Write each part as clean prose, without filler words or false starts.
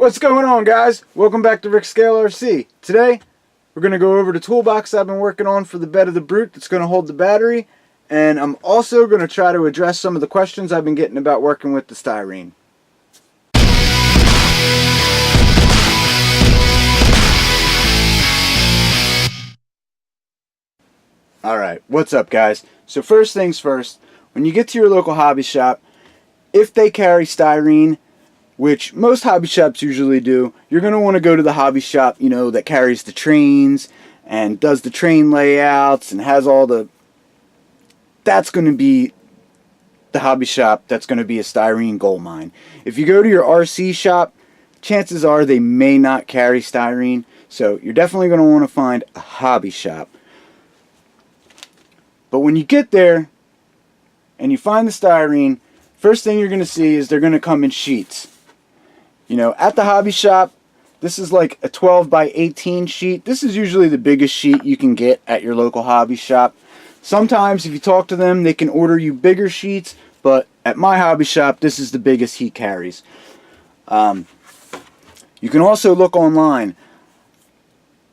What's going on, guys? Welcome back to Rick Scale RC. Today we're going to go over the toolbox I've been working on for the bed of the Brute that's going to hold the battery, and I'm also going to try to address some of the questions I've been getting about working with the styrene. Alright, what's up, guys? So first things first, when you get to your local hobby shop, if they carry styrene, which most hobby shops usually do, you're going to want to go to the hobby shop, that carries the trains and does the train layouts and has all the... That's going to be the hobby shop that's going to be a styrene gold mine. If you go to your RC shop, chances are they may not carry styrene, so you're definitely going to want to find a hobby shop. But when you get there and you find the styrene, first thing you're going to see is they're going to come in sheets. At the hobby shop, this is like a 12 by 18 sheet. This is usually the biggest sheet you can get at your local hobby shop. Sometimes if you talk to them, they can order you bigger sheets, but at my hobby shop, this is the biggest he carries. You can also look online.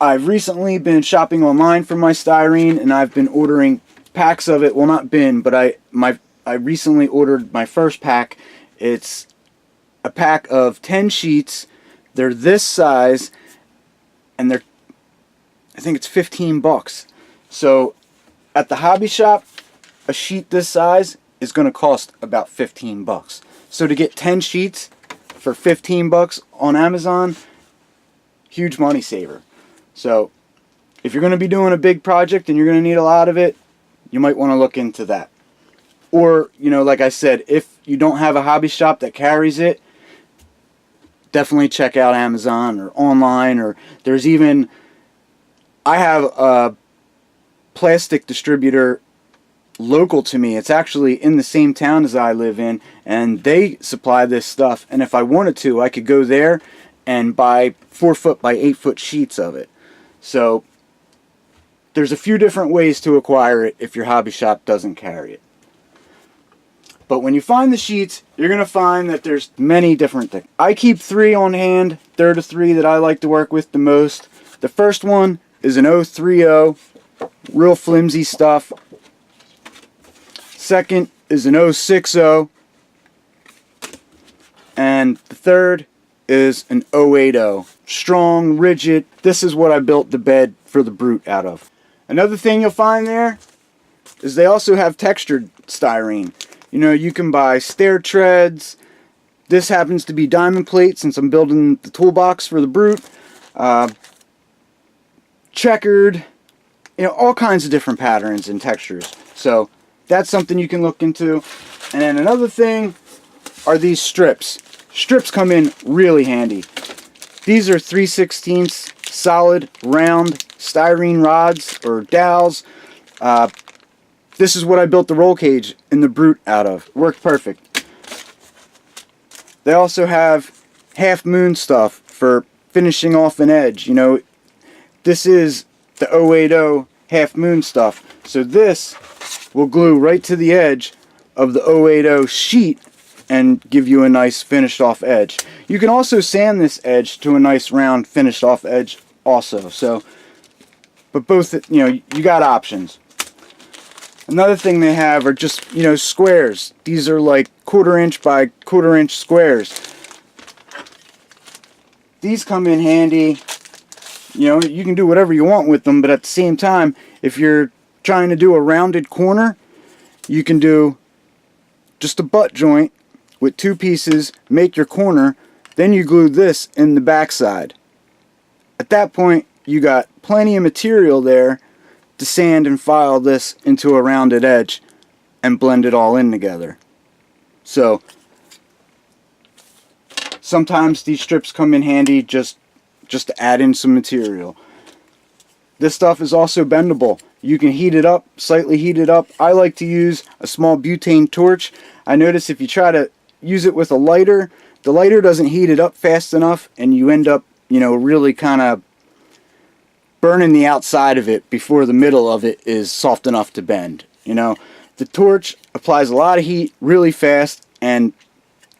I've recently been shopping online for my styrene, and I've been ordering packs of it. Well, not been, but I recently ordered my first pack. It's a pack of 10 sheets. They're this size, and I think it's 15 bucks. So at the hobby shop, a sheet this size is going to cost about 15 bucks. So to get 10 sheets for 15 bucks on Amazon, huge money saver. So if you're going to be doing a big project and you're going to need a lot of it, you might want to look into that. Or, like I said, if you don't have a hobby shop that carries it, definitely check out Amazon or online, or there's even, I have a plastic distributor local to me. It's actually in the same town as I live in, and they supply this stuff, and if I wanted to, I could go there and buy 4-foot by 8-foot sheets of it. So there's a few different ways to acquire it if your hobby shop doesn't carry it. But when you find the sheets, you're going to find that there's many different things. I keep 3 on hand. They're the 3 that I like to work with the most. The first one is an 030, real flimsy stuff. Second is an 060. And the third is an 080. Strong, rigid. This is what I built the bed for the Brute out of. Another thing you'll find there is they also have textured styrene. You can buy stair treads. This happens to be diamond plate since I'm building the toolbox for the Brute. Checkered. All kinds of different patterns and textures. So that's something you can look into. And then another thing are these strips. Strips come in really handy. These are 3/16 solid round styrene rods or dowels. This is what I built the roll cage in the Brute out of. Worked perfect. They also have half moon stuff for finishing off an edge. This is the 080 half moon stuff. So this will glue right to the edge of the 080 sheet and give you a nice finished off edge. You can also sand this edge to a nice round finished off edge also. So, but both, you got options. Another thing they have are just, squares. These are like 1/4 inch by 1/4 inch squares. These come in handy. You can do whatever you want with them, but at the same time, if you're trying to do a rounded corner, you can do just a butt joint with 2 pieces, make your corner, then you glue this in the backside. At that point, you got plenty of material there to sand and file this into a rounded edge and blend it all in together. So sometimes these strips come in handy just to add in some material. This stuff is also bendable. You can heat it up, slightly heat it up. I like to use a small butane torch. I notice if you try to use it with a lighter, the lighter doesn't heat it up fast enough, and you end up, really kind of burning the outside of it before the middle of it is soft enough to bend. The torch applies a lot of heat really fast, and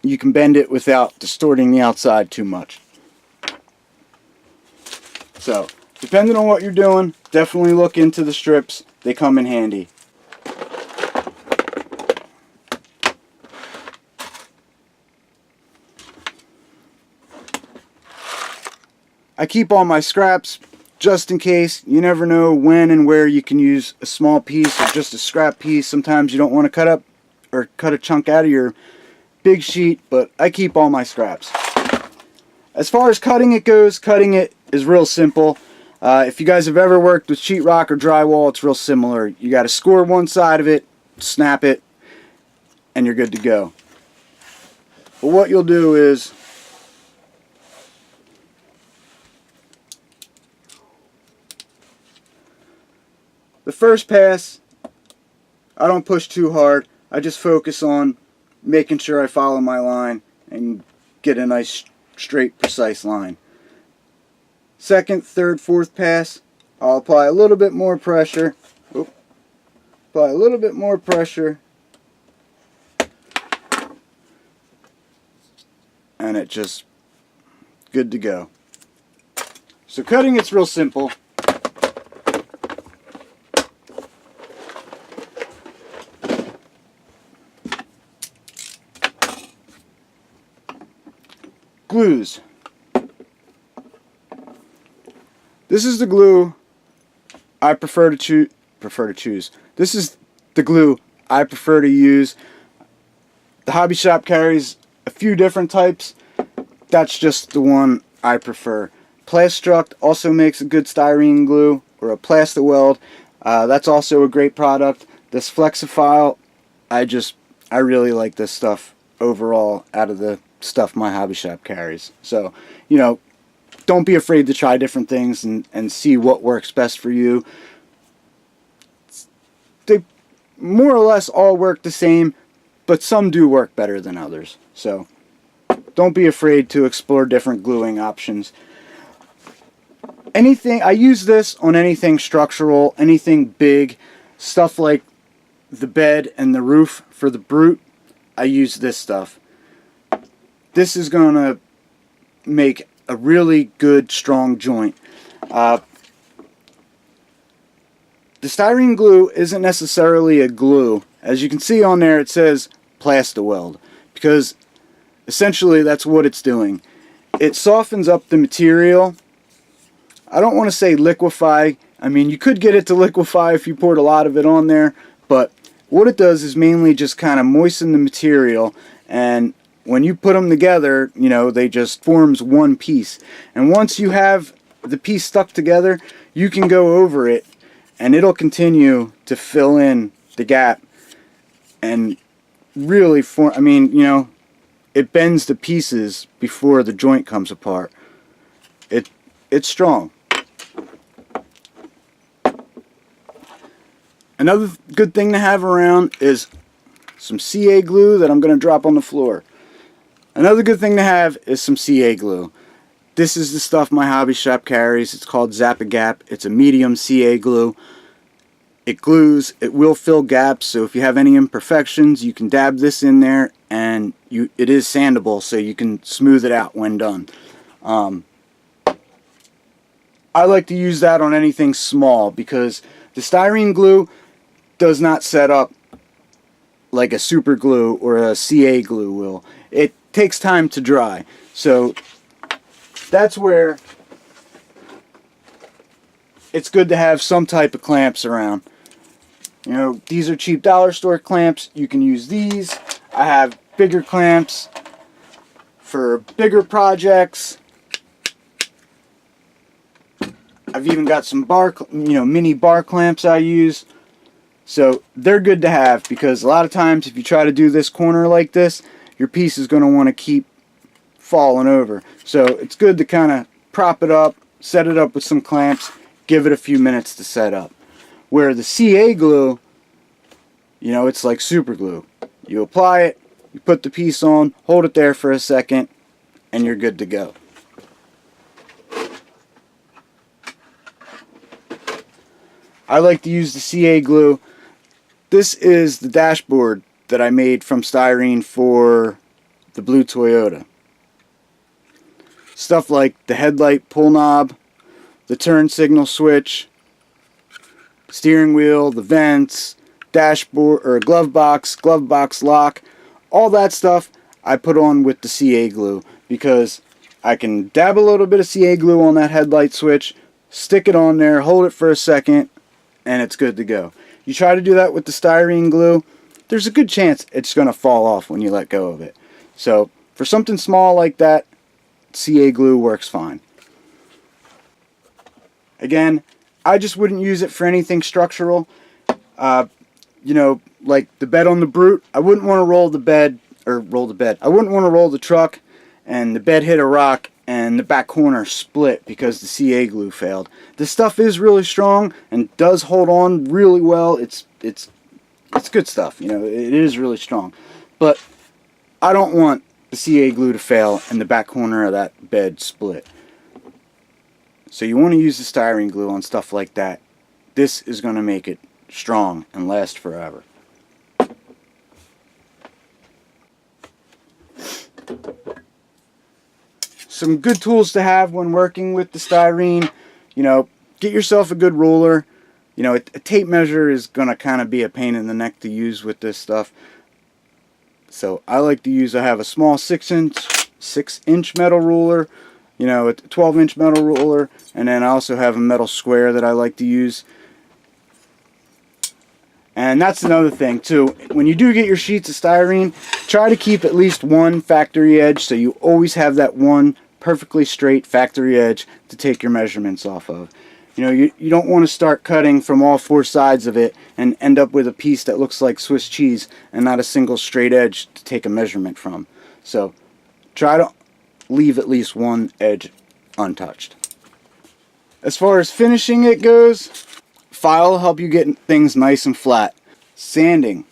you can bend it without distorting the outside too much. So, depending on what you're doing, definitely look into the strips. They come in handy. I keep all my scraps just in case. You never know when and where you can use a small piece or just a scrap piece. Sometimes you don't want to cut up or cut a chunk out of your big sheet, but I keep all my scraps. As far as cutting it goes, cutting it is real simple. If you guys have ever worked with sheetrock or drywall, it's real similar. You got to score one side of it, snap it, and you're good to go. But what you'll do is the first pass, I don't push too hard. I just focus on making sure I follow my line and get a nice, straight, precise line. Second, third, fourth pass, I'll apply a little bit more pressure. Apply a little bit more pressure. And it just good to go. So cutting, it's real simple. Glues. This is the glue I prefer to choose. This is the glue I prefer to use. The hobby shop carries a few different types. That's just the one I prefer. Plastruct also makes a good styrene glue, or a Plasti-Weld. That's also a great product. This Flexifile, I really like this stuff overall out of the stuff my hobby shop carries. So, you know, don't be afraid to try different things and see what works best for you. They more or less all work the same, but some do work better than others. So don't be afraid to explore different gluing options. I use this on anything structural, anything big, stuff like the bed and the roof for the Brute. I use this stuff. This is going to make a really good, strong joint. The styrene glue isn't necessarily a glue. As you can see on there, it says Plasti-Weld, because essentially that's what it's doing. It softens up the material. I don't want to say liquefy. I mean, you could get it to liquefy if you poured a lot of it on there, but what it does is mainly just kind of moisten the material, and when you put them together, you know, they just forms one piece. And once you have the piece stuck together, you can go over it and it'll continue to fill in the gap and really form, I mean, you know, it bends the pieces before the joint comes apart. It's strong. Another good thing to have around is some CA glue that I'm going to drop on the floor. Another good thing to have is some CA glue. This is the stuff my hobby shop carries. It's called Zap-A-Gap. It's a medium CA glue. It glues, it will fill gaps, so if you have any imperfections, you can dab this in there, and it is sandable, so you can smooth it out when done. I like to use that on anything small, because the styrene glue does not set up like a super glue or a CA glue will. It takes time to dry, so that's where it's good to have some type of clamps around. You know, these are cheap dollar store clamps. You can use these. I have bigger clamps for bigger projects. I've even got some mini bar clamps I use. So they're good to have, because a lot of times if you try to do this corner like this, your piece is going to want to keep falling over. So it's good to kind of prop it up, set it up with some clamps, give it a few minutes to set up. Where the CA glue, you know, it's like super glue. You apply it, you put the piece on, hold it there for a second, and you're good to go. I like to use the CA glue. This is the dashboard that I made from styrene for the blue Toyota. Stuff like the headlight pull knob, the turn signal switch, steering wheel, the vents, dashboard or glove box lock, all that stuff I put on with the CA glue, because I can dab a little bit of CA glue on that headlight switch, stick it on there, hold it for a second, and it's good to go. You try to do that with the styrene glue, there's a good chance it's going to fall off when you let go of it. So for something small like that, CA glue works fine. Again, I just wouldn't use it for anything structural. You know, like the bed on the Brute, I wouldn't want to roll the bed. I wouldn't want to roll the truck and the bed hit a rock and the back corner split because the CA glue failed. This stuff is really strong and does hold on really well. It's good stuff, you know, it is really strong. But I don't want the CA glue to fail and the back corner of that bed split. So you want to use the styrene glue on stuff like that. This is going to make it strong and last forever. Some good tools to have when working with the styrene. You know, get yourself a good ruler. You know, a tape measure is going to kind of be a pain in the neck to use with this stuff. So I like to use, I have a small 6-inch metal ruler, you know, a 12-inch metal ruler, and then I also have a metal square that I like to use. And that's another thing too. When you do get your sheets of styrene, try to keep at least one factory edge, so you always have that one perfectly straight factory edge to take your measurements off of. You know, you don't want to start cutting from all four sides of it and end up with a piece that looks like Swiss cheese and not a single straight edge to take a measurement from. So try to leave at least one edge untouched. As far as finishing it goes, file will help you get things nice and flat. Sanding.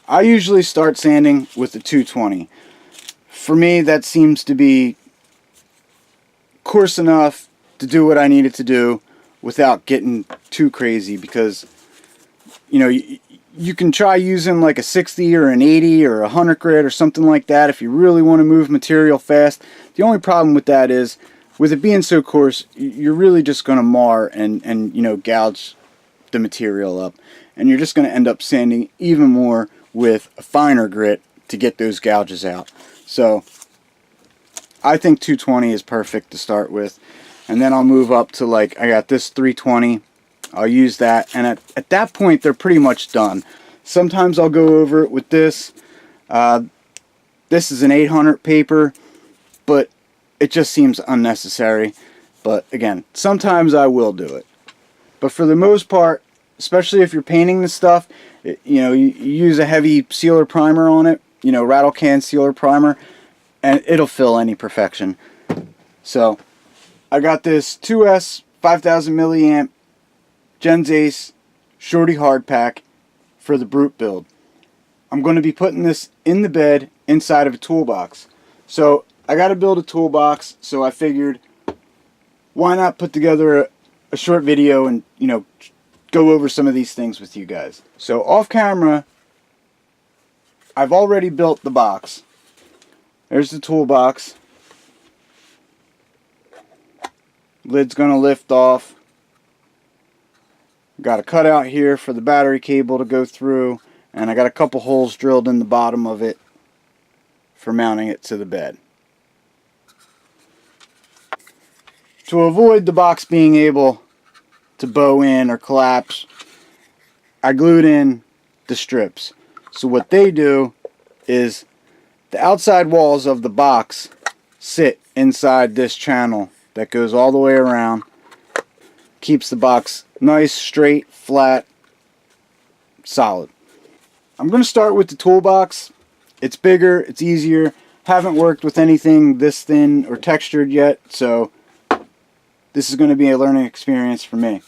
I usually start sanding with the 220. For me, that seems to be coarse enough to do what I need it to do without getting too crazy, because you know, you can try using like a 60 or an 80 or a 100 grit or something like that if you really want to move material fast. The only problem with that is, with it being so coarse, you're really just going to mar and you know, gouge the material up, and you're just going to end up sanding even more with a finer grit to get those gouges out. So I think 220 is perfect to start with, and then I'll move up to, like, I got this 320. I'll use that, and at that point they're pretty much done. Sometimes I'll go over it with this. This is an 800 paper, but it just seems unnecessary. But again, sometimes I will do it. But for the most part, especially if you're painting this stuff, you know, you use a heavy sealer primer on it, you know, rattle can sealer primer, and it'll fill any perfection. So I got this 2S 5000 milliamp Gens Ace Shorty hard pack for the Brute build. I'm going to be putting this in the bed inside of a toolbox. So I got to build a toolbox, so I figured, why not put together a short video and, you know, go over some of these things with you guys. So off camera, I've already built the box. There's the toolbox. Lid's going to lift off. Got a cutout here for the battery cable to go through, and I got a couple holes drilled in the bottom of it for mounting it to the bed. To avoid the box being able to bow in or collapse, I glued in the strips. So what they do is the outside walls of the box sit inside this channel that goes all the way around, keeps the box nice, straight, flat, solid. I'm going to start with the toolbox. It's bigger, it's easier. Haven't worked with anything this thin or textured yet, so this is going to be a learning experience for me.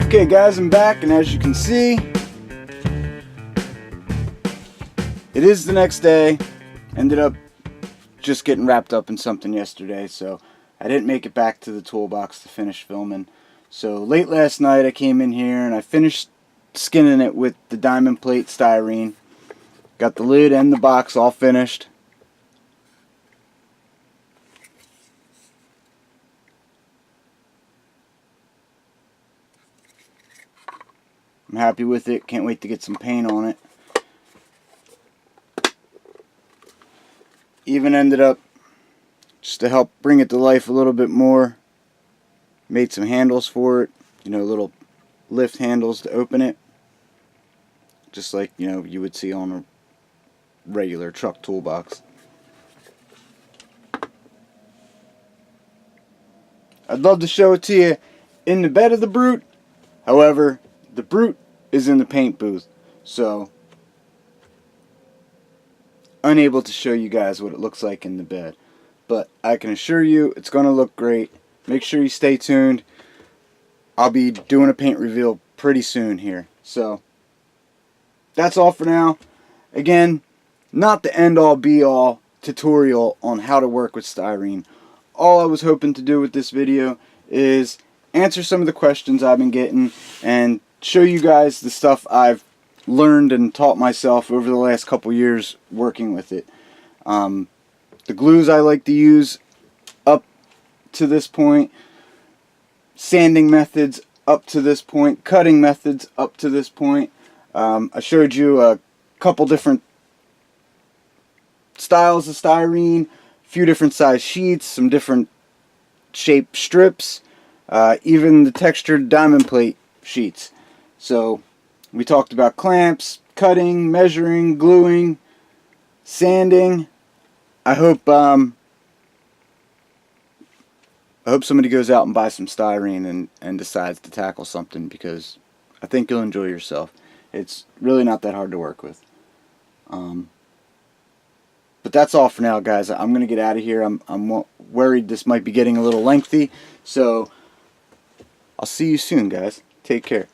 Okay guys, I'm back, and as you can see, it is the next day. Ended up just getting wrapped up in something yesterday, so I didn't make it back to the toolbox to finish filming. So late last night I came in here and I finished skinning it with the diamond plate styrene. Got the lid and the box all finished. I'm happy with it. Can't wait to get some paint on it. Even ended up, just to help bring it to life a little bit more, made some handles for it. You know, little lift handles to open it. Just like, you know, you would see on a regular truck toolbox. I'd love to show it to you in the bed of the Brute. However, the Brute is in the paint booth, so unable to show you guys what it looks like in the bed. But I can assure you it's going to look great. Make sure you stay tuned. I'll be doing a paint reveal pretty soon here. So that's all for now. Again, not the end-all be-all tutorial on how to work with styrene. All I was hoping to do with this video is answer some of the questions I've been getting and show you guys the stuff I've learned and taught myself over the last couple years working with it. The glues I like to use up to this point, sanding methods up to this point, cutting methods up to this point. I showed you a couple different styles of styrene, a few different size sheets, some different shaped strips, even the textured diamond plate sheets. So we talked about clamps, cutting, measuring, gluing, sanding. I hope somebody goes out and buys some styrene and decides to tackle something, because I think you'll enjoy yourself. It's really not that hard to work with. But that's all for now, guys. I'm going to get out of here. I'm worried this might be getting a little lengthy. So I'll see you soon, guys. Take care.